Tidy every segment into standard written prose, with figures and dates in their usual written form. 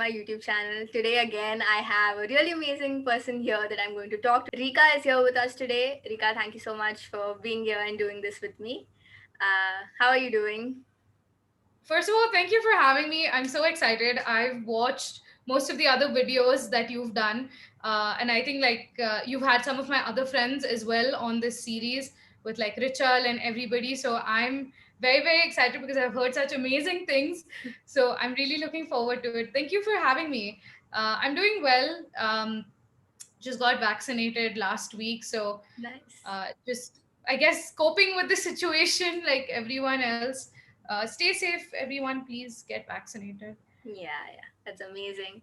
my YouTube channel. Today again, I have a really amazing person here that I'm going to talk to. Rika is here with us today. Rika, thank you so much for being here and doing this with me. How are you doing? First of all, thank you for having me. I'm so excited. I've watched most of the other videos that you've done. And I think you've had some of my other friends as well on this series with like Richal and everybody. So I'm very, very excited because I've heard such amazing things. So I'm really looking forward to it. Thank you for having me. I'm doing well. Just got vaccinated last week. So Nice. just I guess coping with the situation like everyone else. Stay safe, everyone. Please get vaccinated. Yeah, that's amazing.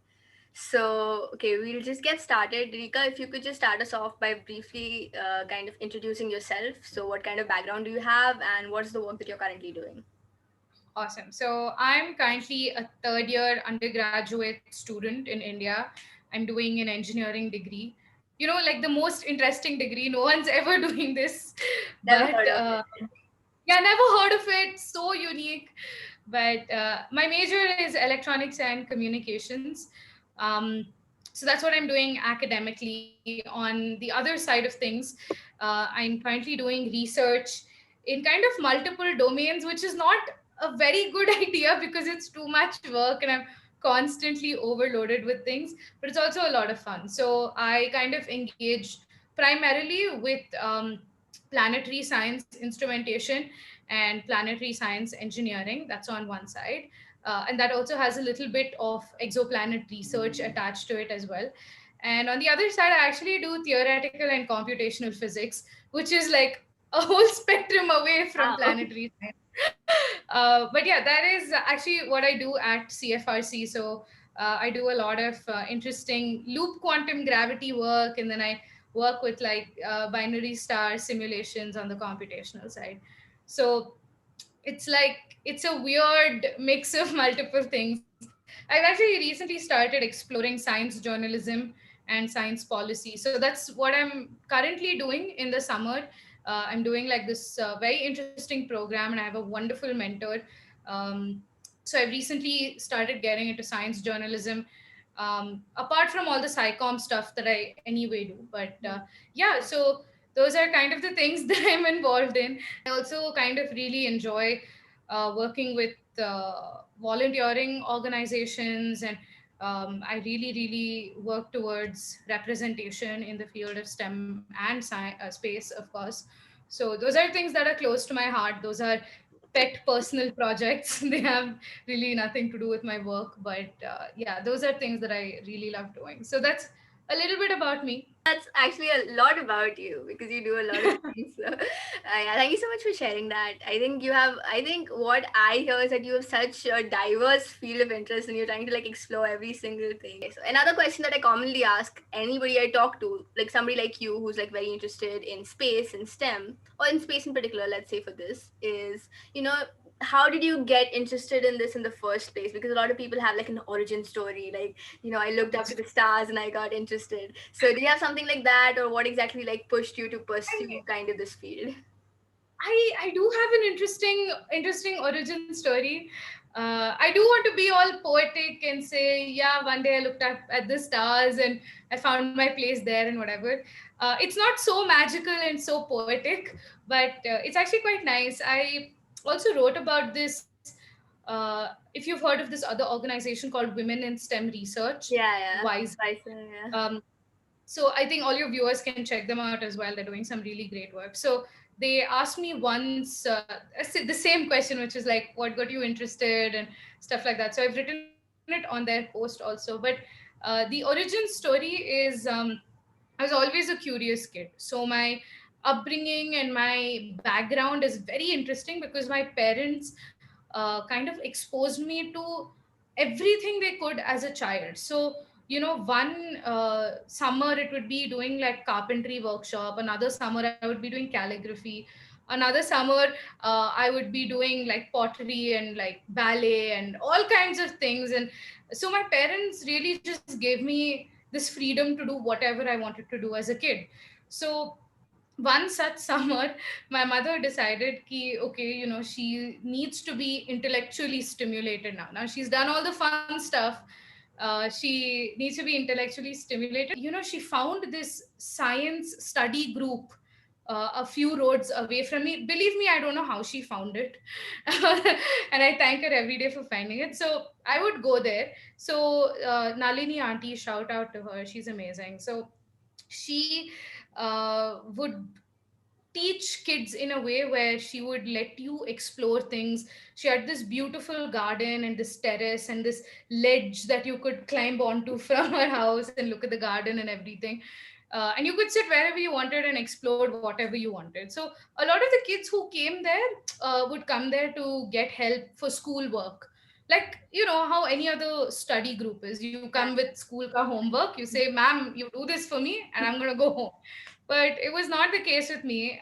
So, okay, we'll just get started. Rika, if you could just start us off by briefly kind of introducing yourself. So, what kind of background do you have, and what's the work that you're currently doing? Awesome. So I'm currently a third year undergraduate student in India. I'm doing an engineering degree. Like the most interesting degree. No one's ever doing this, Never but heard of it. yeah, never heard of it. So unique. But my major is electronics and communications. Um, so that's what I'm doing academically. On the other side of things, I'm currently doing research in kind of multiple domains, which is not a very good idea because it's too much work and I'm constantly overloaded with things, but it's also a lot of fun. So I kind of engage primarily with planetary science instrumentation and planetary science engineering. That's on one side. And that also has a little bit of exoplanet research attached to it as well. And on the other side, I actually do theoretical and computational physics, which is like a whole spectrum away from Wow. planetary science. But yeah, that is actually what I do at CFRC. So I do a lot of interesting loop quantum gravity work, and then I work with binary star simulations on the computational side. So it's a weird mix of multiple things. I've actually recently started exploring science journalism and science policy. So that's what I'm currently doing in the summer. I'm doing like this very interesting program, and I have a wonderful mentor. Um, so I've recently started getting into science journalism, apart from all the SciComm stuff that I anyway do. But yeah, so those are kind of the things that I'm involved in. I also kind of really enjoy working with volunteering organizations, and I really, really work towards representation in the field of STEM and space, of course. So those are things that are close to my heart. Those are pet personal projects. They have really nothing to do with my work, but yeah, those are things that I really love doing. So that's a little bit about me. That's actually a lot about you because you do a lot of things. So, yeah, thank you so much for sharing that. I think what I hear is that you have such a diverse field of interest and you're trying to like explore every single thing. So, another question that I commonly ask anybody I talk to, like somebody like you who's like very interested in space and STEM, or in space in particular, let's say for this, is, you know, how did you get interested in this in the first place? Because a lot of people have like an origin story, like, I looked up to the stars and I got interested. So do you have something like that, or what exactly like pushed you to pursue kind of this field? I do have an interesting origin story. I do want to be all poetic and say, yeah, one day I looked at the stars and I found my place there and whatever. It's not so magical and so poetic, but it's actually quite nice. I also wrote about this. If you've heard of this other organization called Women in STEM Research, Yeah. WISR. Bison, yeah. So I think all your viewers can check them out as well. They're doing some really great work. So they asked me once the same question, which is like, what got you interested and stuff like that. So I've written it on their post also. But the origin story is I was always a curious kid. So my upbringing and my background is very interesting because my parents kind of exposed me to everything they could as a child. So one summer it would be doing like carpentry workshop, another summer I would be doing calligraphy, another summer I would be doing like pottery and like ballet and all kinds of things. And so my parents really just gave me this freedom to do whatever I wanted to do as a kid. So one such summer, my mother decided ki okay, she needs to be intellectually stimulated now. Now she's done all the fun stuff. She needs to be intellectually stimulated. She found this science study group a few roads away from me. Believe me, I don't know how she found it. And I thank her every day for finding it. So I would go there. So Nalini auntie, shout out to her. She's amazing. So she would teach kids in a way where she would let you explore things. She had this beautiful garden and this terrace and this ledge that you could climb onto from her house and look at the garden and everything. And you could sit wherever you wanted and explore whatever you wanted. So a lot of the kids who came there would come there to get help for school work. Like, how any other study group is. You come Yeah. with school ka homework, you say, "Ma'am, you do this for me, and I'm going to go home." But it was not the case with me.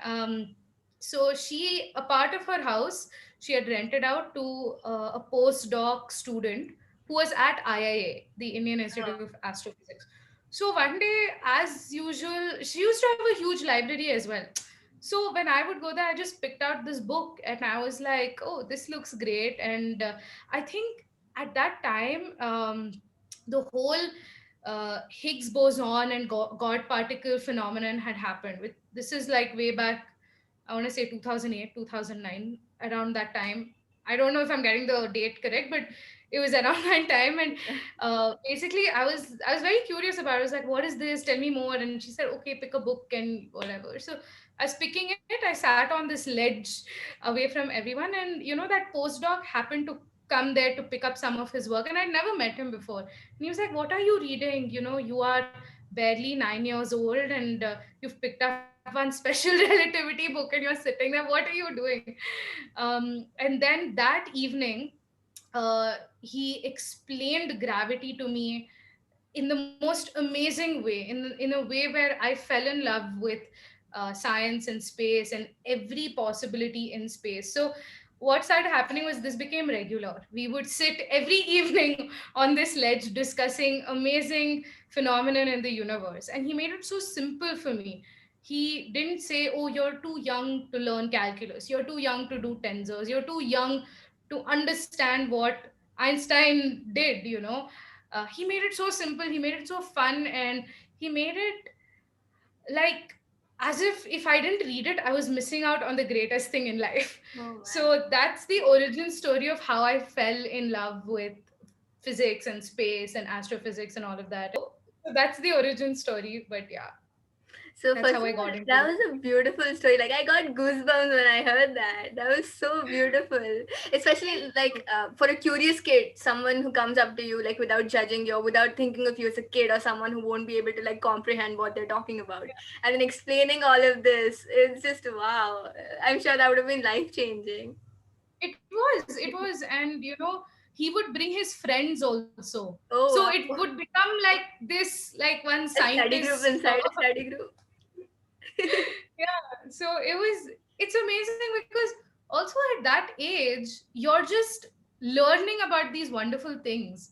So a part of her house, she had rented out to a postdoc student who was at IIA, the Indian Institute of Oh, Astrophysics. So one day, as usual, she used to have a huge library as well. So when I would go there, I just picked out this book and I was like, "Oh, this looks great." And I think at that time, the whole Higgs boson and God particle phenomenon had happened. This is like way back, I want to say 2008, 2009, around that time. I don't know if I'm getting the date correct, but it was around that time. And basically, I was very curious about it. I was like, "What is this? Tell me more." And she said, "Okay, pick a book and whatever." So I was picking it. I sat on this ledge away from everyone, and that postdoc happened to come there to pick up some of his work, and I'd never met him before. And he was like, "What are you reading? You are barely 9 years old, and you've picked up one special relativity book and you're sitting there. What are you doing?" And then that evening, he explained gravity to me in the most amazing way, in a way where I fell in love with science and space and every possibility in space. So what started happening was this became regular. We would sit every evening on this ledge discussing amazing phenomenon in the universe, and he made it so simple for me. He didn't say, "Oh, you're too young to learn calculus, you're too young to do tensors, you're too young to understand what Einstein did." He made it so simple, he made it so fun, and he made it like as if I didn't read it, I was missing out on the greatest thing in life. oh man. So that's the origin story of how I fell in love with physics and space and astrophysics and all of that. So that's the origin story, but yeah, So that's first how of I all, got into that it. was a beautiful story. Like I got goosebumps when I heard that. That was so beautiful. Especially like for a curious kid, someone who comes up to you like without judging you, or without thinking of you as a kid or someone who won't be able to like comprehend what they're talking about, and then explaining all of this. It's just wow. I'm sure that would have been life changing. It was, and he would bring his friends also. So Oh it wow. would become like this, like one A study scientist. group inside a study group. Yeah, so it's amazing because also at that age you're just learning about these wonderful things,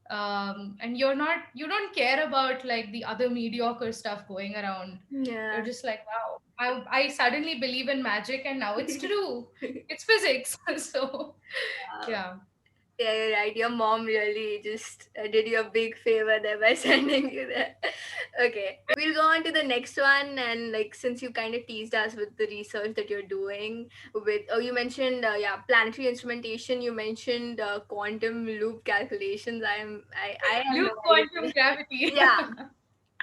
and you don't care about like the other mediocre stuff going around. You're Yeah. just like, wow, I suddenly believe in magic and now it's true. It's physics. So Wow. yeah. Yeah, you're right. Your mom really just did you a big favor there by sending you there. Okay, we'll go on to the next one. And like, since you kind of teased us with the research that you're doing with, oh, you mentioned, yeah, planetary instrumentation. You mentioned quantum loop calculations. I have no Loop idea. quantum gravity. Yeah,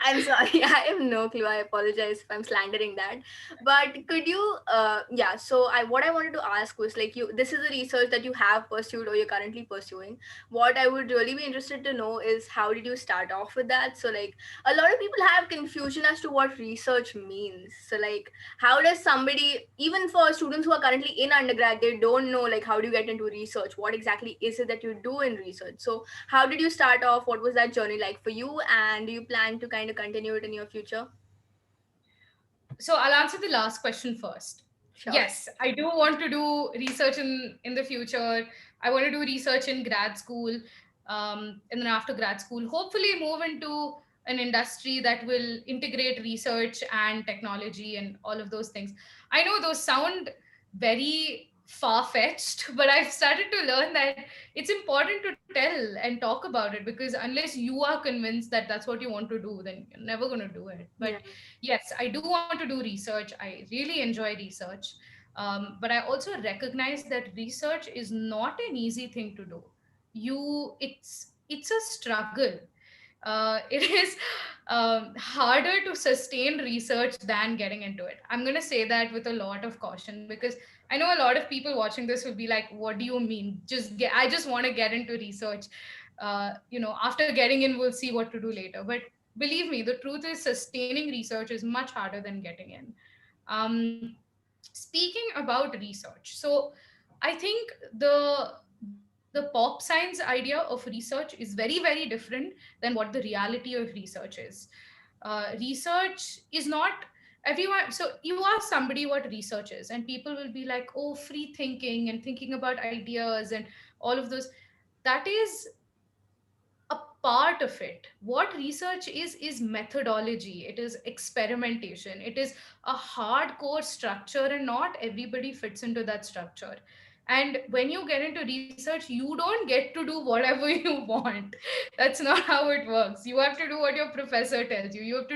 I'm sorry, I have no clue. I apologize if I'm slandering that. But could you, yeah, so what I wanted to ask was like, this is a research that you have pursued or you're currently pursuing. What I would really be interested to know is how did you start off with that? So, like, a lot of people have confusion as to what research means. So, like, how does somebody, even for students who are currently in undergrad, they don't know, like, how do you get into research? What exactly is it that you do in research? So, how did you start off? What was that journey like for you? And do you plan to kind of continue it in your future? So I'll answer the last question first. Sure. Yes, I do want to do research in the future. I want to do research in grad school, and then after grad school, hopefully move into an industry that will integrate research and technology and all of those things. I know those sound very far fetched, but I've started to learn that it's important to tell and talk about it, because unless you are convinced that that's what you want to do, then you're never going to do it. But Yeah. yes, I do want to do research. I really enjoy research. But I also recognize that research is not an easy thing to do. It's a struggle. It is harder to sustain research than getting into it. I'm going to say that with a lot of caution, because I know a lot of people watching this will be like, "What do you mean? I just want to get into research. After getting in, we'll see what to do later." But believe me, the truth is, sustaining research is much harder than getting in. Um, Speaking about research, so I think the pop science idea of research is very, very different than what the reality of research is. Research is not everyone. So you ask somebody what research is, and people will be like, "Oh, free thinking and thinking about ideas and all of those." That is a part of it. What research is methodology, it is experimentation, it is a hardcore structure, and not everybody fits into that structure. And when you get into research, you don't get to do whatever you want. That's not how it works. You have to do what your professor tells you. You have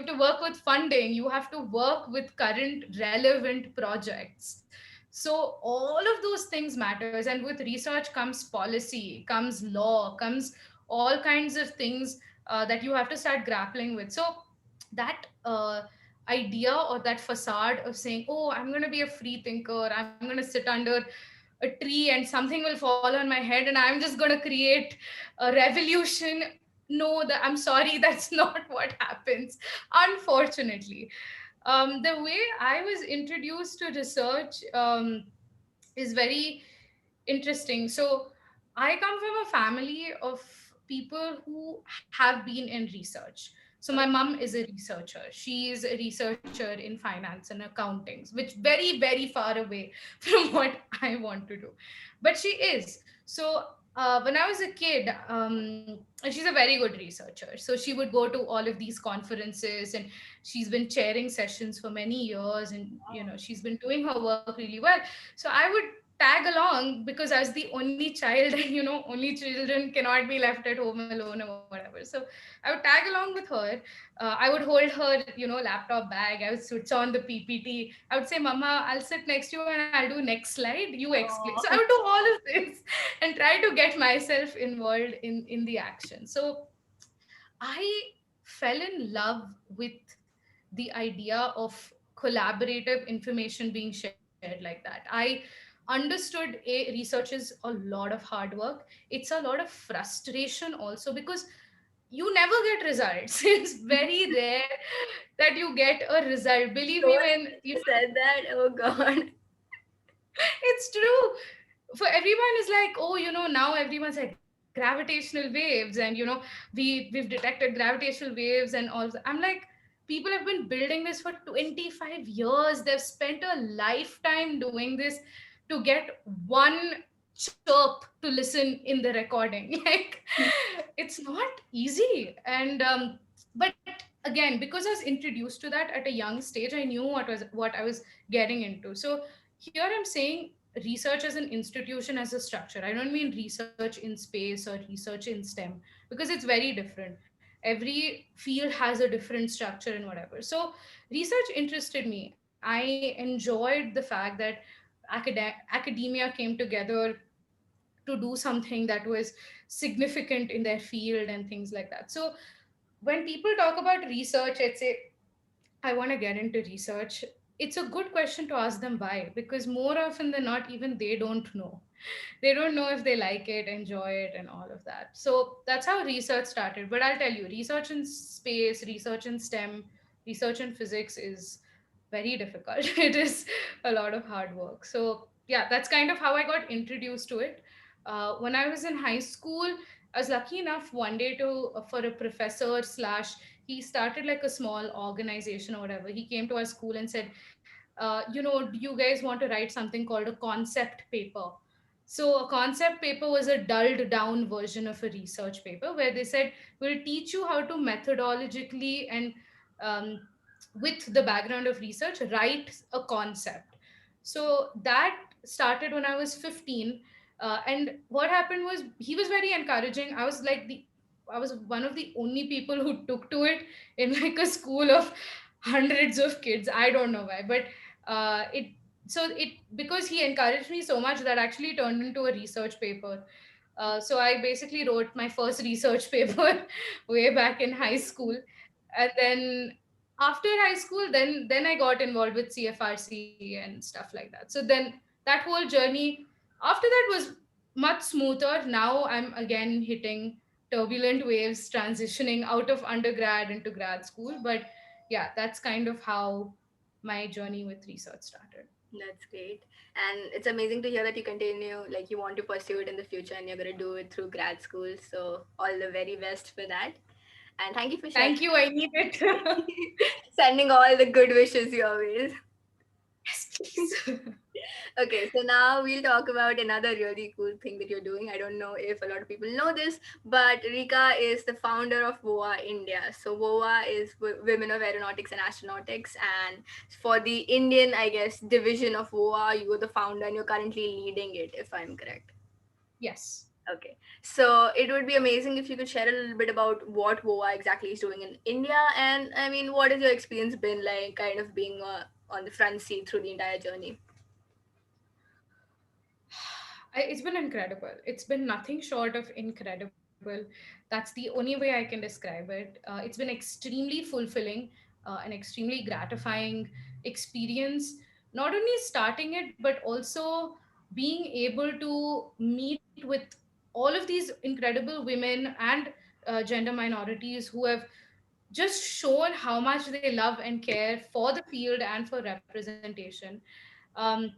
to work with funding, you have to work with current relevant projects. So all of those things matters, and with research comes policy, comes law, comes all kinds of things that you have to start grappling with. So that idea or that facade of saying, "Oh, I'm going to be a free thinker, I'm going to sit under a tree and something will fall on my head and I'm just going to create a revolution." No, I'm sorry, that's not what happens, unfortunately. The way I was introduced to research is very interesting. So I come from a family of people who have been in research. So my mom is a researcher. She is a researcher in finance and accounting, which very, very far away from what I want to do. But she is. So when I was a kid, and she's a very good researcher. So she would go to all of these conferences, and she's been chairing sessions for many years, and she's been doing her work really well. So I would tag along because I was the only child, and only children cannot be left at home alone or whatever. So I would tag along with her. I would hold her laptop bag. I would switch on the PPT. I would say, "Mama, I'll sit next to you and I'll do next slide, you explain." So I would Oh. do all of this and try to get myself involved in the action. So I fell in love with the idea of collaborative information being shared like that. I understood research is a lot of hard work. It's a lot of frustration also, because you never get results. It's very rare that you get a result. Believe So me, when you said that. Oh God. it's true. For everyone is like, "Oh, now everyone's like gravitational waves, and we've detected gravitational waves and all of that." I'm like, people have been building this for 25 years. They've spent a lifetime doing this to get one chirp to listen in the recording. Like, it's not easy. And but again, because I was introduced to that at a young stage, I knew what I was getting into. So here I'm saying research as an institution, as a structure. I don't mean research in space or research in STEM, because it's very different. Every field has a different structure and whatever. So research interested me. I enjoyed the fact that academia came together to do something that was significant in their field and things like that. So when people talk about research, I'd say, "I want to get into research," it's a good question to ask them why, because more often than not, even they don't know. They don't know if they like it, enjoy it, and all of that. So that's how research started. But I'll tell you, research in space, research in STEM, research in physics is very difficult. It is a lot of hard work. So yeah, that's kind of how I got introduced to it. When I was in high school, I was lucky enough one day to for a professor slash, he started like a small organization or whatever. He came to our school and said, "Do you guys want to write something called a concept paper?" So a concept paper was a dulled down version of a research paper, where they said, "We'll teach you how to methodologically and with the background of research, write a concept." So that started when I was 15. And what happened was he was very encouraging. I was one of the only people who took to it in like a school of hundreds of kids. I don't know why, but it so it because he encouraged me so much that actually turned into a research paper. So I basically wrote my first research paper way back in high school, and then after high school, then I got involved with CFRC and stuff like that. So then that whole journey after that was much smoother. Now I'm again hitting turbulent waves, transitioning out of undergrad into grad school. But yeah, that's kind of how my journey with research started. That's great. And it's amazing to hear that you continue, like you want to pursue it in the future and you're going to do it through grad school. So, all the very best for that. And thank you for sharing. Thank you. I need it. Sending all the good wishes your way. Yes, please. Okay, so now we'll talk about another really cool thing that you're doing. I don't know if a lot of people know this, but Rika is the founder of WOAA India. So WOAA is Women of Aeronautics and Astronautics, and for the Indian, I guess, division of WOAA, you are the founder and you're currently leading it, if I'm correct. Yes. Okay, so it would be amazing if you could share a little bit about what WOAA exactly is doing in India, and I mean, what has your experience been like, kind of being on the front seat through the entire journey? It's been incredible. It's been nothing short of incredible. That's the only way I can describe it. It's been extremely fulfilling, an extremely gratifying experience. Not only starting it, but also being able to meet with all of these incredible women and gender minorities who have just shown how much they love and care for the field and for representation. Um,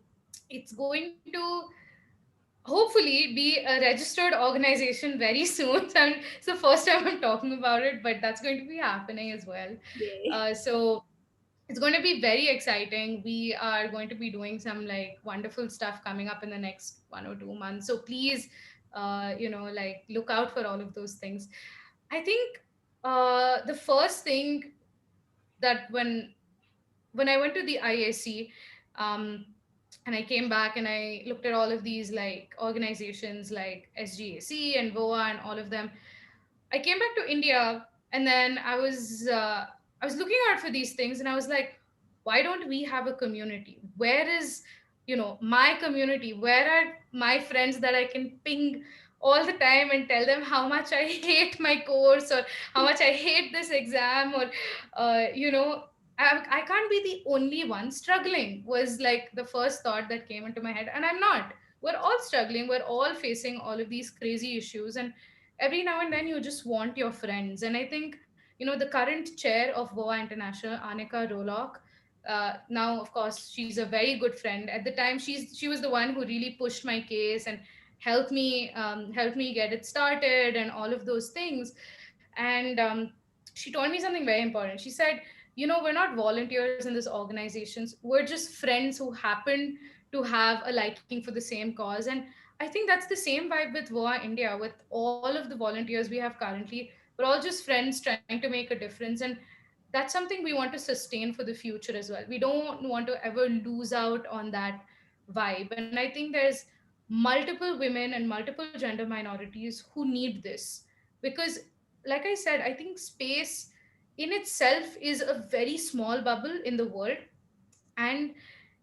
it's going to hopefully be a registered organization very soon. It's the first time I'm talking about it, but that's going to be happening as well. Yay. So it's going to be very exciting. We are going to be doing some like wonderful stuff coming up in the next 1 or 2 months. So please, like look out for all of those things. I think the first thing that when I went to the IAC, um, and I came back and I looked at all of these like organizations like SGAC and WOA and all of them. I came back to India, and then I was looking out for these things, and I was like, why don't we have a community? Where is my community? Where are my friends that I can ping all the time and tell them how much I hate my course or how much I hate this exam or I can't be the only one struggling was like the first thought that came into my head, and I'm not. We're all struggling. We're all facing all of these crazy issues, and every now and then you just want your friends. And I think the current chair of WOA International, Anika Rolock, now of course she's a very good friend. At the time, she was the one who really pushed my case and helped me get it started and all of those things. And she told me something very important. She said, we're not volunteers in these organizations, we're just friends who happen to have a liking for the same cause. And I think that's the same vibe with WOA India, with all of the volunteers we have currently. We're all just friends trying to make a difference. And that's something we want to sustain for the future as well. We don't want to ever lose out on that vibe. And I think there's multiple women and multiple gender minorities who need this. Because, like I said, I think space in itself is a very small bubble in the world. And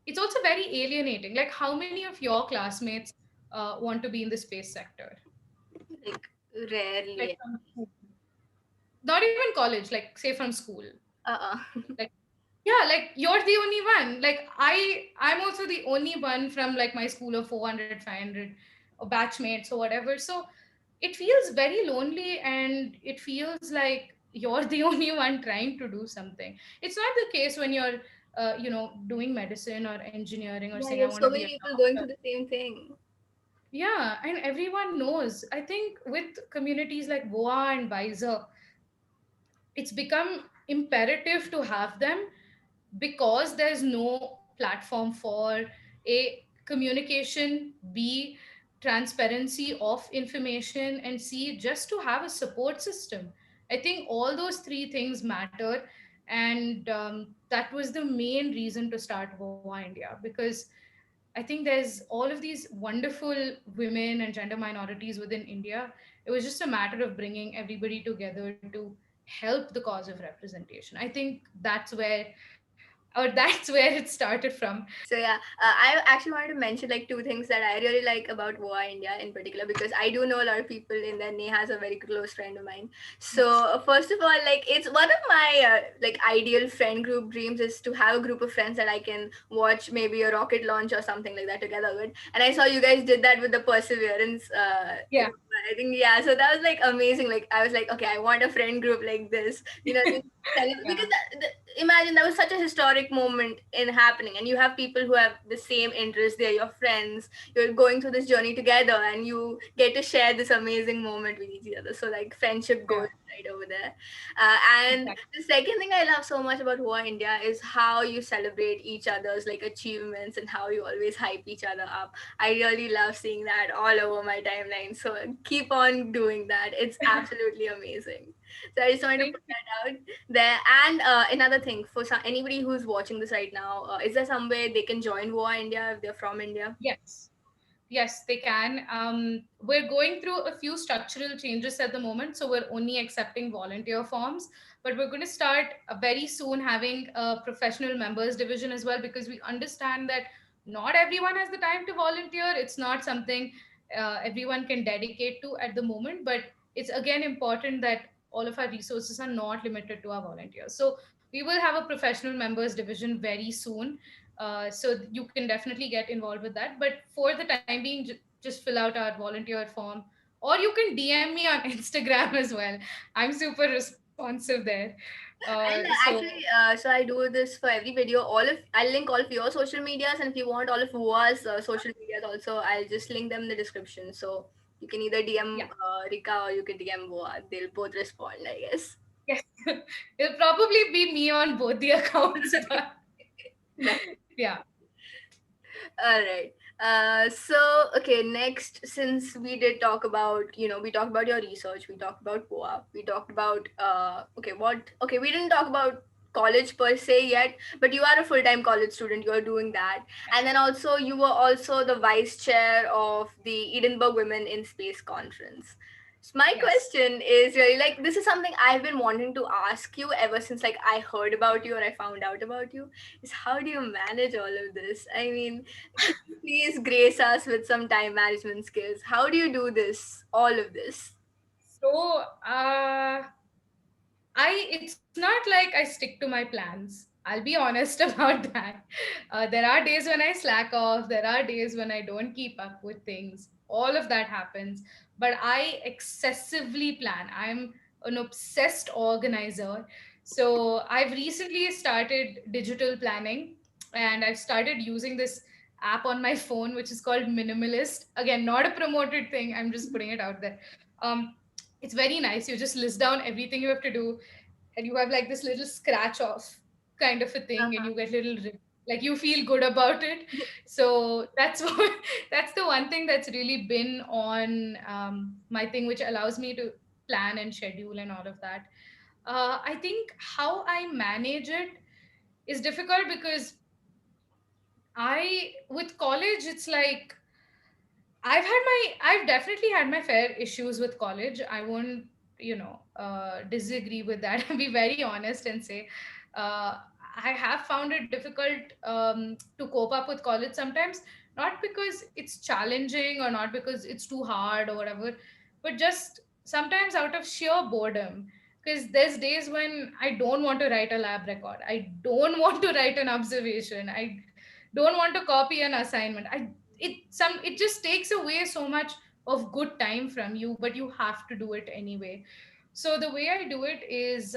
it's also very alienating. Like, how many of your classmates want to be in the space sector? Like, Like rarely. from school. Not even college, like say from school. Uh-uh. Like, yeah, like you're the only one. Like I'm also the only one from like my school of 400, 500, or batchmates or whatever. So it feels very lonely, and it feels like you're the only one trying to do something. It's not the case when you're doing medicine or engineering or Yeah, saying you I have want so to be many a people going doctor. through the same thing. Yeah, and everyone knows. I think with communities like WOA and WISR, it's become imperative to have them, because there's no platform for a communication, b transparency of information, and c just to have a support system. I think all those three things matter. And that was the main reason to start WOA India, because I think there's all of these wonderful women and gender minorities within India. It was just a matter of bringing everybody together to help the cause of representation. I think that's where it started from. So yeah, I actually wanted to mention like two things that I really like about WOA India in particular, because I do know a lot of people in there. Neha is a very close friend of mine. So Yes. first of all, like it's one of my like ideal friend group dreams is to have a group of friends that I can watch maybe a rocket launch or something like that together with. And I saw you guys did that with the Perseverance. Yeah. I think yeah, so that was like amazing. Like I was like, okay, I want a friend group like this. You know, because Yeah. imagine that was such a historic moment in happening, and you have people who have the same interests. They're your friends. You're going through this journey together, and you get to share this amazing moment with each other. So like friendship goes Yeah. right over there. And Exactly. the second thing I love so much about Hoa India is how you celebrate each other's like achievements and how you always hype each other up. I really love seeing that all over my timeline. So keep on doing that. It's absolutely amazing. So I just wanted to Thank put you. that out there. And another thing for anybody who's watching this right now, is there some way they can join WOA India if they're from India? Yes. Yes, they can. We're going through a few structural changes at the moment, so we're only accepting volunteer forms. But we're going to start very soon having a professional members division as well, because we understand that not everyone has the time to volunteer. It's not something everyone can dedicate to at the moment, but it's again important that all of our resources are not limited to our volunteers. So we will have a professional members division very soon, so you can definitely get involved with that. But for the time being, just fill out our volunteer form, or you can DM me on Instagram as well. I'm super responsive there. And So actually, so I do this for every video. I'll link all of your social medias, and if you want all of WOA's social medias also, I'll just link them in the description. So you can either DM yeah, Rika or you can DM WOA. They'll both respond, I guess. yes, it'll probably be me on both the accounts, but yeah, All right. So okay, next, since we did talk about, we talked about your research, we talked about POA, we talked about okay, we didn't talk about college per se yet, but you are a full-time college student, you are doing that. And then also you were also the vice chair of the Edinburgh Women in Space Conference. So my yes. question is really like, this is something I've been wanting to ask you ever since like I heard about you or I found out about you, is how do you manage all of this? I mean, can you please grace us with some time management skills? How do you do this, all of this? So it's not like I stick to my plans. I'll be honest about that. There are days when I slack off, there are days when I don't keep up with things. All of that happens. But I excessively plan. I'm an obsessed organizer. So I've recently started digital planning, and I've started using this app on my phone, which is called Minimalist. Again, not a promoted thing, I'm just putting it out there. Um, it's very nice. You just list down everything you have to do, and you have like this little scratch off kind of a thing, and Uh-huh. you get little like you feel good about it. So that's what that's the one thing that's really been on my thing, which allows me to plan and schedule and all of that. I think how I manage it is difficult, because I with college it's like I've definitely had my fair issues with college. I won't, disagree with that. I'll be very honest and say, uh, I have found it difficult to cope up with college sometimes, not because it's challenging or not because it's too hard or whatever, but just sometimes out of sheer boredom. Because there's days when I don't want to write a lab record, I don't want to write an observation, I don't want to copy an assignment. It just takes away so much of good time from you, but you have to do it anyway. So the way I do it is,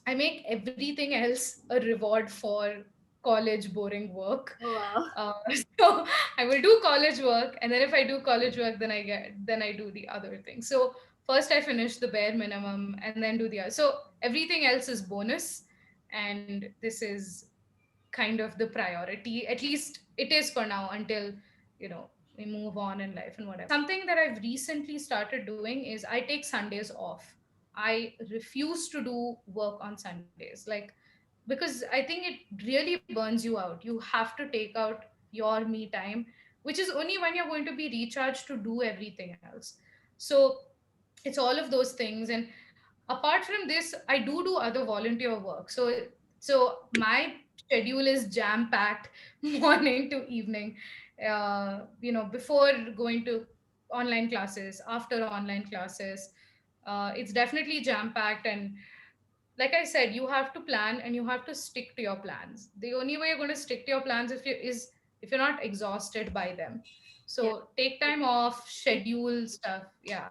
I make everything else a reward for college boring work. Oh, wow. uh, so I will do college work, and then if I do college work, then I do the other thing. So first I finish the bare minimum and then do the other. So everything else is bonus, and this is kind of the priority. At least it is for now, until we move on in life and whatever. Something that I've recently started doing is I take Sundays off. I refuse to do work on Sundays, like, because I think it really burns you out. You have to take out your me time, which is only when you're going to be recharged to do everything else. So it's all of those things. And apart from this, I do other volunteer work. So my schedule is jam packed morning to evening, before going to online classes, after online classes. It's definitely jam packed. And like I said, you have to plan and you have to stick to your plans. The only way you're going to stick to your plans if you're not exhausted by them. Yeah. So take time off, schedule stuff. Yeah,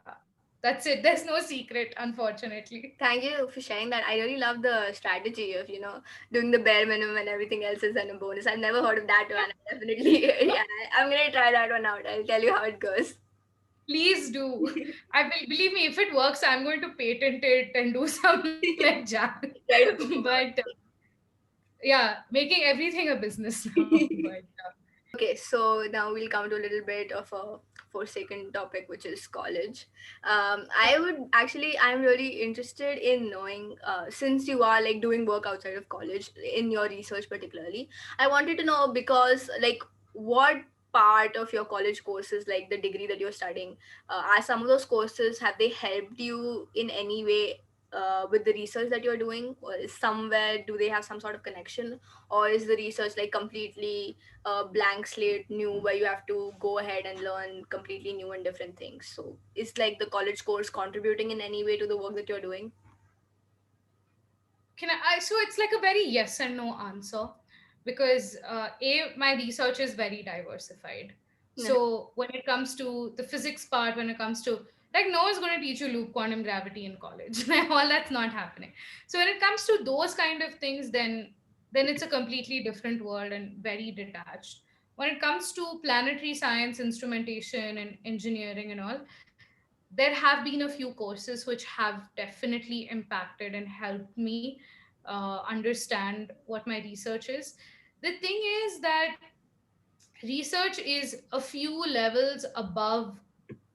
that's it. There's no secret, unfortunately. Thank you for sharing that. I really love the strategy of, doing the bare minimum and everything else is then a bonus. I've never heard of that one. I definitely, yeah, I'm gonna try that one out. I'll tell you how it goes. Please do. Believe me, if it works, I'm going to patent it and do something like that. Try to But promote. yeah, making everything a business now. But Okay, so now we'll come to a little bit of a forsaken topic, which is college. I'm really interested in knowing, since you are like doing work outside of college in your research, particularly, I wanted to know because, like, what part of your college courses, like the degree that you're studying, are some of those courses, have they helped you in any way? With the research that you're doing, or is somewhere do they have some sort of connection, or is the research like completely a blank slate new where you have to go ahead and learn completely new and different things? So is like the college course contributing in any way to the work that you're doing? so it's like a very yes and no answer, because my research is very diversified. Yeah. So when it comes to the physics part, when it comes to, like, no one's going to teach you loop quantum gravity in college. All that's not happening. So when it comes to those kind of things, then it's a completely different world and very detached. When it comes to planetary science, instrumentation and engineering and all, there have been a few courses which have definitely impacted and helped me understand what my research is. The thing is that research is a few levels above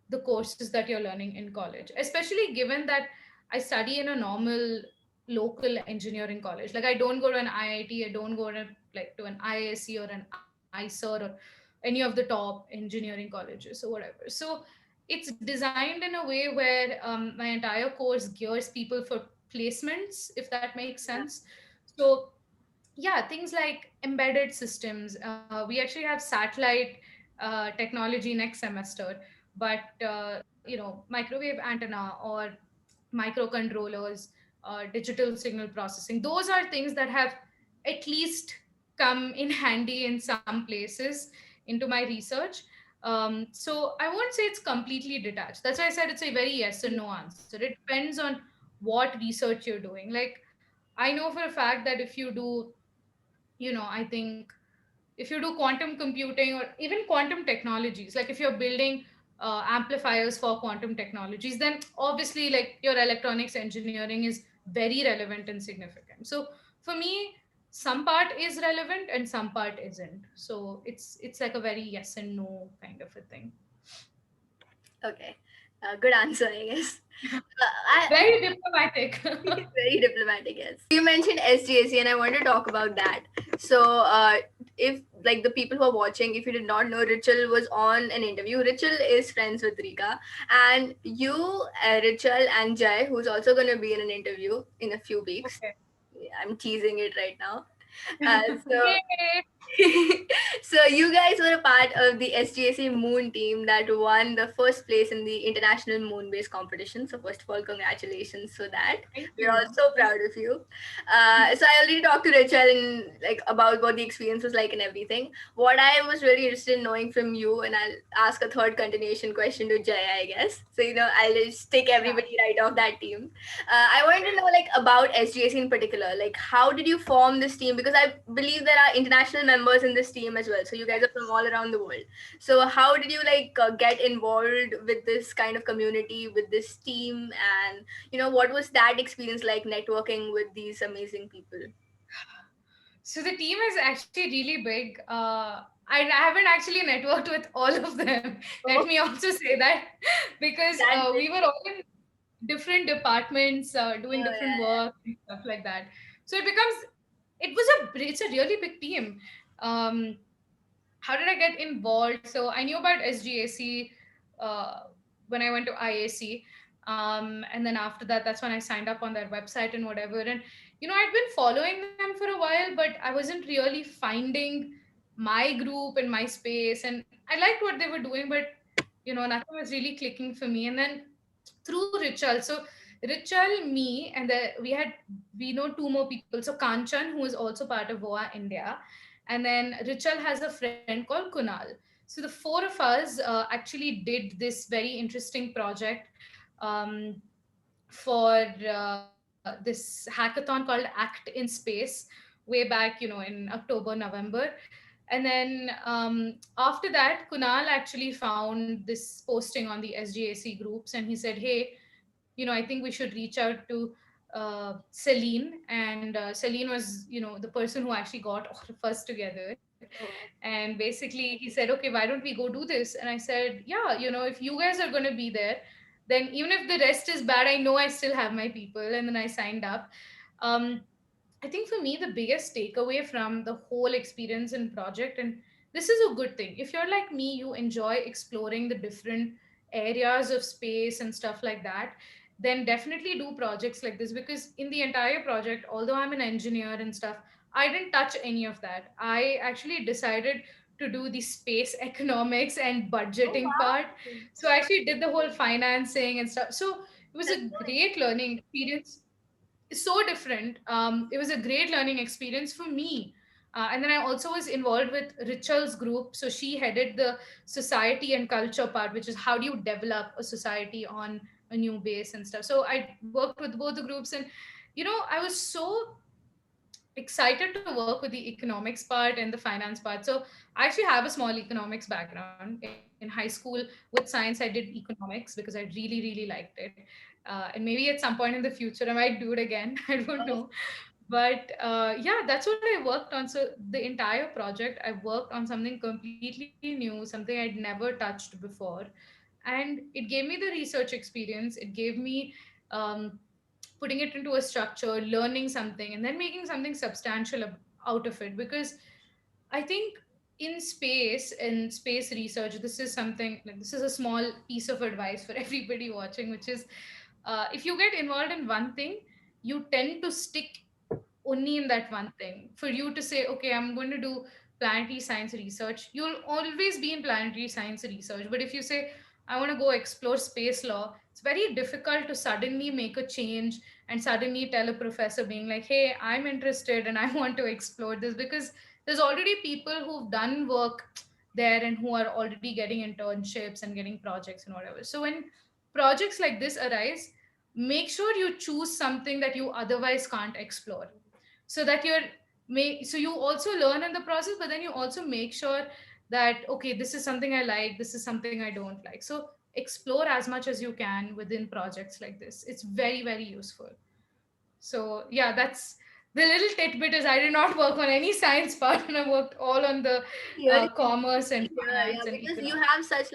the courses that you're learning in college, especially given that I study in a normal local engineering college. Like, I don't go to an IIT, I don't go to like to an ISC or an ISER or any of the top engineering colleges or whatever. So it's designed in a way where my entire course gears people for placements, if that makes sense. So yeah, things like embedded systems. We actually have satellite technology next semester, but microwave antenna or microcontrollers, digital signal processing, those are things that have at least come in handy in some places into my research. So I won't say it's completely detached. That's why I said it's a very yes and no answer. It depends on what research you're doing. Like, I know for a fact that if you do, I think if you do quantum computing or even quantum technologies, like if you're building amplifiers for quantum technologies, then obviously like your electronics engineering is very relevant and significant. So for me, some part is relevant and some part isn't. So it's like a very yes and no kind of a thing. Okay. Good answer, I guess. I Very diplomatic. Very diplomatic, yes. You mentioned SGAC, and I want to talk about that. So, if like the people who are watching, if you did not know, Richel was on an interview. Richel is friends with Rika, and you, Richel, and Jai, who's also going to be in an interview in a few weeks. Okay. I'm teasing it right now. So Yay. so you guys were a part of the SGAC Moon team that won the first place in the international moon based competition. So first of all, congratulations for that. Thank We're all you. so proud of you. So I already talked to Rachel and like about what the experience was like and everything. What I was really interested in knowing from you, and I'll ask a third continuation question to Jaya, I guess. So I'll just take Yeah. everybody right off that team. I wanted to know like about SGAC in particular. Like, how did you form this team? Because I believe there are international members in this team as well. So you guys are from all around the world. So how did you like get involved with this kind of community, with this team, and what was that experience like networking with these amazing people? So the team is actually really big. I haven't actually networked with all of them. Let Oh, me also say that because that we big. were all in different departments, doing Oh, different yeah. work and stuff like that. So it's a really big team. Um, how did I get involved? So I knew about SGAC uh, when I went to IAC. And then after that, that's when I signed up on their website and whatever. And, I'd been following them for a while, but I wasn't really finding my group and my space. And I liked what they were doing, but, nothing was really clicking for me. And then through Richal. So Richal, me, and we know two more people. So Kanchan, who is also part of WOAA India, and then Richal has a friend called Kunal. So the four of us actually did this very interesting project um, for this hackathon called Act in Space way back, in October, November. And then after that, Kunal actually found this posting on the SGAC groups, and he said, "Hey, I think we should reach out to Celine." And Celine was, the person who actually got all of us together. Oh, And basically, he said, "Okay, why don't we go do this?" And I said, "Yeah, if you guys are going to be there, then even if the rest is bad, I know I still have my people." And then I signed up. Um, I think for me, the biggest takeaway from the whole experience and project, and this is a good thing. If you're like me, you enjoy exploring the different areas of space and stuff like that, then definitely do projects like this, because in the entire project, although I'm an engineer and stuff, I didn't touch any of that. I actually decided to do the space economics and oh budgeting part. wow. So I actually did the whole financing and stuff. So it was That's a so great learning experience, so different. It was a great learning experience for me. And then I also was involved with Richel's group. So she headed the society and culture part, which is how do you develop a society on a new base and stuff. So I worked with both the groups, and I was so excited to work with the economics part and the finance part. So I actually have a small economics background. In high school with science, I did economics because I really, really liked it. And maybe at some point in the future, I might do it again. I don't know. nice. But yeah, that's what I worked on. So the entire project, I worked on something completely new, something I'd never touched before. And it gave me the research experience. It gave me um, putting it into a structure, learning something, and then making something substantial out of it. Because I think in space and space research, this is something like, this is a small piece of advice for everybody watching, which is if you get involved in one thing, you tend to stick only in that one thing. For you to say, okay, I'm going to do planetary science research, you'll always be in planetary science research. But if you say, I want to go explore space law, it's very difficult to suddenly make a change and suddenly tell a professor being like, hey, I'm interested and I want to explore this, because there's already people who've done work there and who are already getting internships and getting projects and whatever. So when projects like this arise, make sure you choose something that you otherwise can't explore, so that so you also learn in the process, but then you also make sure that, okay, this is something I like, this is something I don't like. So explore as much as you can within projects like this. It's very, very useful. So yeah, that's the little tidbit. Is I did not work on any science part, and I worked all on the Really commerce and yeah, finance yeah, and because you economics. have such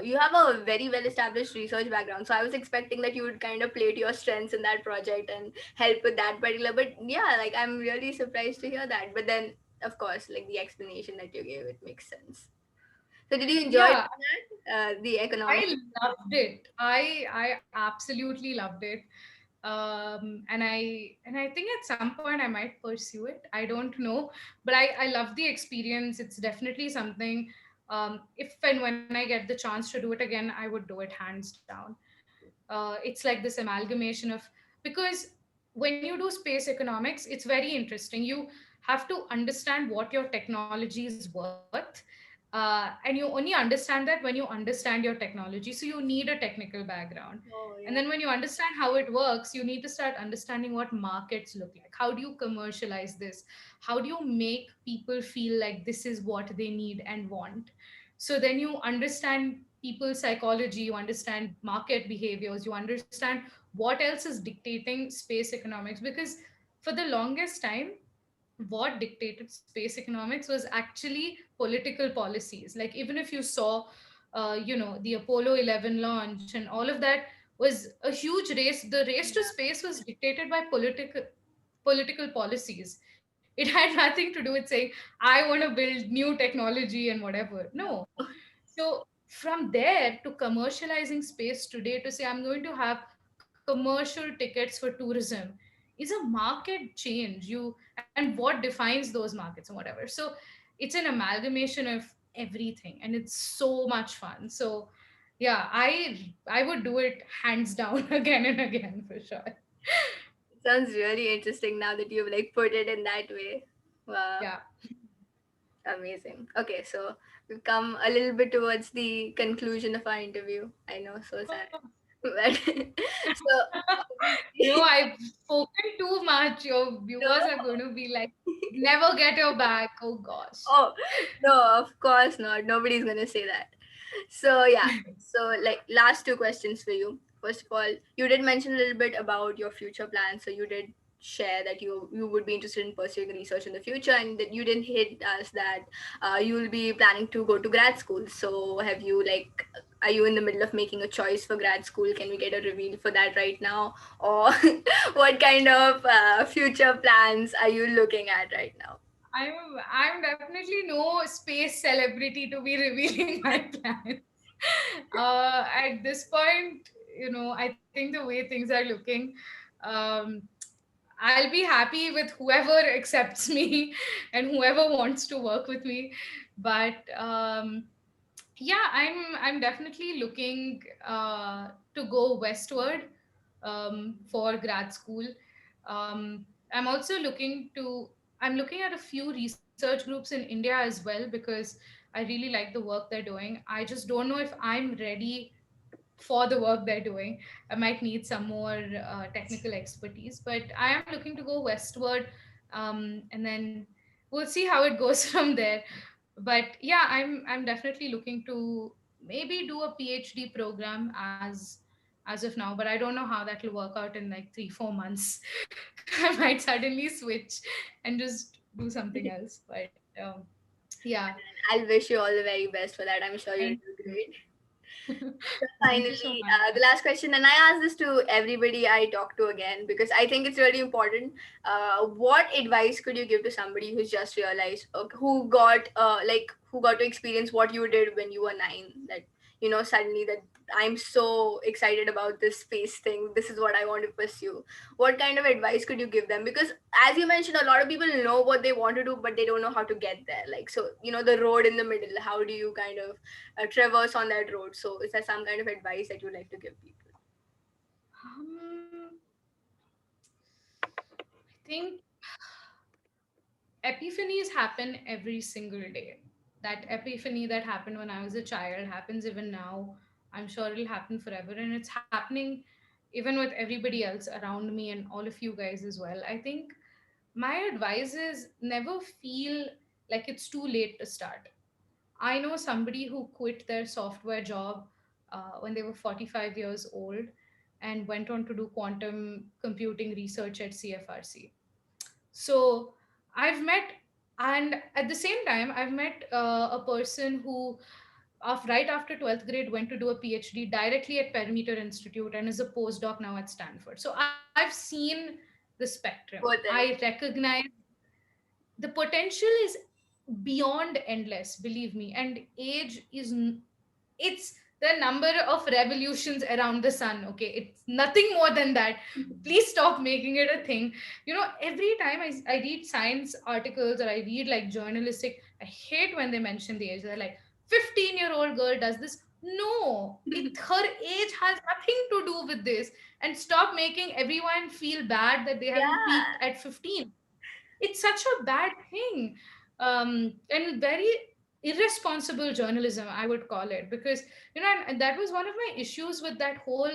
you have a very well established research background. So I was expecting that you would kind of play to your strengths in that project and help with that particular. But yeah, like I'm really surprised to hear that. But then, of course, like the explanation that you gave, it makes sense. So did you enjoy Yeah, doing that? The economic. I loved it. I absolutely loved it. And I think at some point I might pursue it. I don't know, but I love the experience. It's definitely something. If and when I get the chance to do it again, I would do it hands down. It's like this amalgamation of, because when you do space economics, it's very interesting. You have to understand what your technology is worth, and you only understand that when you understand your technology. So you need a technical background. Oh And then yeah. when you understand how it works, you need to start understanding what markets look like. How do you commercialize this? How do you make people feel like this is what they need and want? So then you understand people's psychology, you understand market behaviors, you understand what else is dictating space economics. Because for the longest time, what dictated space economics was actually political policies. Like, even if you saw the Apollo 11 launch and all of that, was a huge race. The race to space was dictated by political policies. It had nothing to do with saying, I want to build new technology and whatever. No. So from there to commercializing space today, to say I'm going to have commercial tickets for tourism, is a market change. And what defines those markets and whatever. So it's an amalgamation of everything, and it's so much fun. So yeah, I would do it hands down again and again for sure. Sounds really interesting now that you've like put it in that way. Wow, Yeah. amazing. Okay, so we've come a little bit towards the conclusion of our interview. I know, so sad. But so No, obviously, I've spoken too much. Your viewers are going no. to be like, never get her back. Oh gosh. Oh, no, of course not. Nobody's gonna say that. So yeah. So like last two questions for you. First of all, you did mention a little bit about your future plans. So you did share that you would be interested in pursuing research in the future, and that you didn't hint us that you will be planning to go to grad school. So have you like, are you in the middle of making a choice for grad school? Can we get a reveal for that right now, or what kind of future plans are you looking at right now? I'm definitely no space celebrity to be revealing my plans. At this point, I think the way things are looking, um, I'll be happy with whoever accepts me and whoever wants to work with me. But yeah, I'm definitely looking to go westward for grad school. um, I'm also I'm looking at a few research groups in India as well, because I really like the work they're doing. I just don't know if I'm ready for the work they're doing. I might need some more technical expertise, but I am looking to go westward, and then we'll see how it goes from there. But yeah, I'm definitely looking to maybe do a PhD program as of now, but I don't know how that will work out in like 3-4 months. I might suddenly switch and just do something else. But yeah, I'll wish you all the very best for that. I'm sure you'll thank do you. great. So Thank you so finally, much. the last question, and I ask this to everybody I talk to again because I think it's really important. What advice could you give to somebody who's just realized, who got to experience what you did when you were 9? That suddenly that I'm so excited about this space thing. This is what I want to pursue. What kind of advice could you give them? Because as you mentioned, a lot of people know what they want to do, but they don't know how to get there. Like, so the road in the middle. How do you kind of traverse on that road? So, is there some kind of advice that you like to give people? um, I think epiphanies happen every single day. That epiphany that happened when I was a child happens even now. I'm sure it'll happen forever, and it's happening even with everybody else around me and all of you guys as well. I think my advice is never feel like it's too late to start. I know somebody who quit their software job when they were 45 years old and went on to do quantum computing research at CFRC. So I've met, and at the same time, I've met a person who, right after 12th grade, went to do a PhD directly at Perimeter Institute and is a postdoc now at Stanford. So I've seen the spectrum. Both I ends. recognize the potential is beyond endless, believe me. And age is it's the number of revolutions around the sun. Okay, it's nothing more than that. Please stop making it a thing. Every time I read science articles or I read like journalistic, I hate when they mention the age. They're like, 15-year-old girl does this. No, her age has nothing to do with this. And stop making everyone feel bad that they haven't peaked Yeah. at 15. It's such a bad thing, and very irresponsible journalism, I would call it, because and that was one of my issues with that whole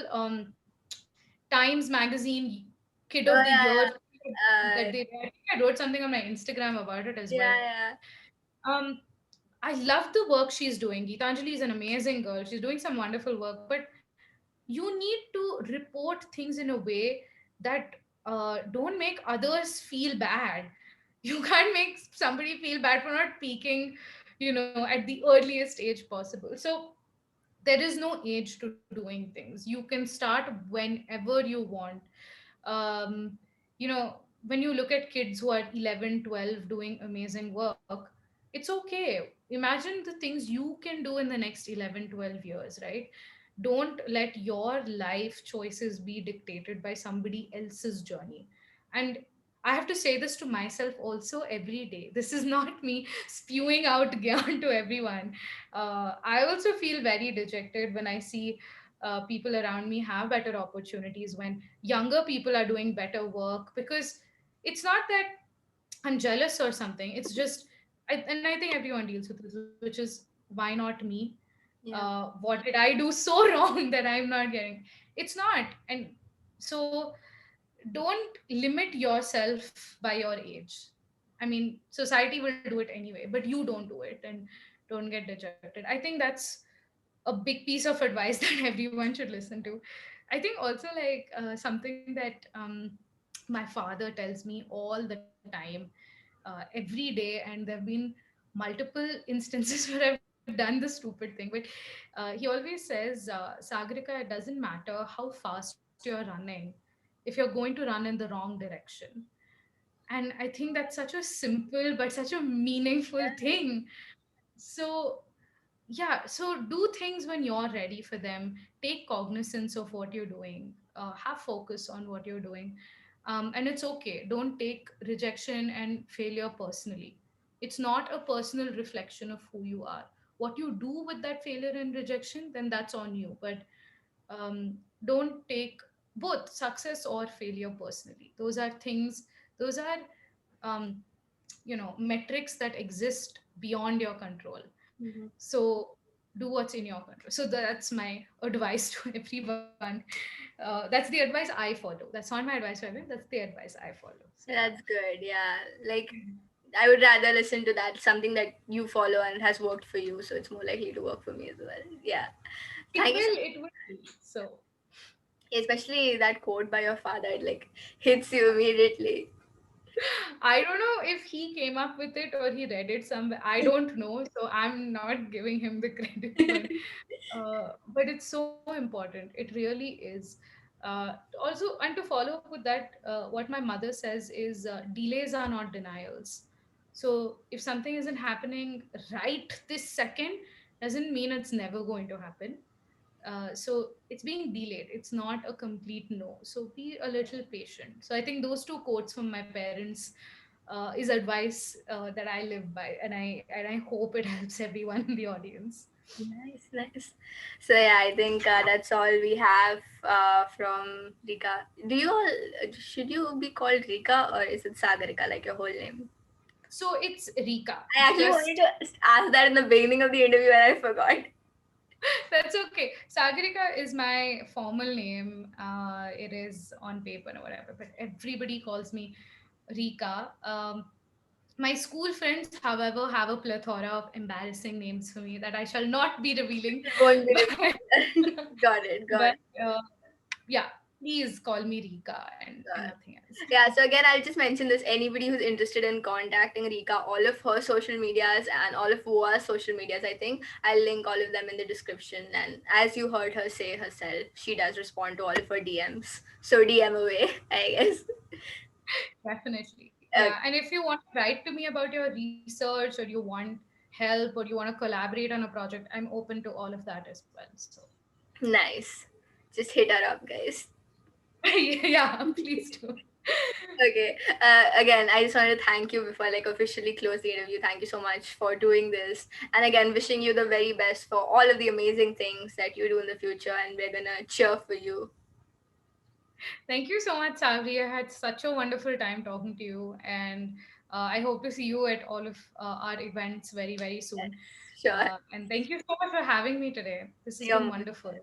Times Magazine Kid of the Oh Year yeah. that Uh, they, I think I wrote something on my Instagram about it as well. yeah, yeah. um I love the work she's doing. Geetanjali is an amazing girl. She's doing some wonderful work, but you need to report things in a way that don't make others feel bad. You can't make somebody feel bad for not peaking, at the earliest age possible. So there is no age to doing things. You can start whenever you want. um, you know when you look at kids who are 11, 12 doing amazing work, it's okay. Imagine the things you can do in the next 11, 12 years, right? Don't let your life choices be dictated by somebody else's journey. And I have to say this to myself also every day. This is not me spewing out gyan to everyone. I also feel very dejected when I see people around me have better opportunities, when younger people are doing better work, because it's not that I'm jealous or something. It's just, and I think everyone deals with this, which is, why not me? Yeah. What did I do so wrong that I'm not getting? It's not. And so don't limit yourself by your age. I mean, society will do it anyway, but you don't do it, and don't get dejected. I think that's a big piece of advice that everyone should listen to. I think also, like, something that my father tells me all the time, every day, and there have been multiple instances where I've done the stupid thing, but he always says, Sagarika, it doesn't matter how fast you're running if you're going to run in the wrong direction. And I think that's such a simple but such a meaningful thing. So yeah, so do things when you're ready for them. Take cognizance of what you're doing, have focus on what you're doing. And it's okay, don't take rejection and failure personally. It's not a personal reflection of who you are. What you do with that failure and rejection, then that's on you. But don't take both success or failure personally. Those are things, those are um, metrics that exist beyond your control. Mhm. So do what's in your control. So that's my advice to everyone. That's the advice I follow. That's not my advice for everyone. That's the advice I follow. So That's good. Yeah. Like, I would rather listen to that, something that you follow and has worked for you, so it's more likely to work for me as well. Yeah. it Thank you so will, it will be. So especially that quote by your father, it like hits you immediately. I don't know if he came up with it or he read it somewhere. I don't know. So I'm not giving him the credit, but it's so important. It really is. Also, and to follow up with that, what my mother says is, delays are not denials. So if something isn't happening right this second, doesn't mean it's never going to happen. So it's being delayed. It's not a complete no. So be a little patient. So I think those two quotes from my parents is advice that I live by, and I hope it helps everyone in the audience. Nice, nice. So yeah, I think that's all we have from Rika. Do you all should you be called Rika or is it Sagarika like your whole name? So it's Rika. I actually wanted Just to ask that in the beginning of the interview and I forgot. that's okay. Sagarika is my formal name. It is on paper or whatever, but everybody calls me Rika. My school friends, however, have a plethora of embarrassing names for me that I shall not be revealing. It won't be But, repeated. Got it, got but it. yeah, please call me Rika and Got it. nothing else. Yeah, so again, I'll just mention this. Anybody who's interested in contacting Rika, all of her social medias and all of WOA's social medias, I think I'll link all of them in the description. And as you heard her say herself, she does respond to all of her DMs. So DM away, I guess. Definitely. Yeah. And if you want to write to me about your research, or you want help, or you want to collaborate on a project, I'm open to all of that as well. So Nice. Just hit her up, guys. yeah, please do. Okay. Again, I just wanted to thank you before I like officially close the interview. Thank you so much for doing this. And again, wishing you the very best for all of the amazing things that you do in the future. And we're gonna cheer for you. Thank you so much, Savri. I had such a wonderful time talking to you, and I hope to see you at all of our events very, very soon. Sure. And thank you so much for having me today. This has You're been most, wonderful.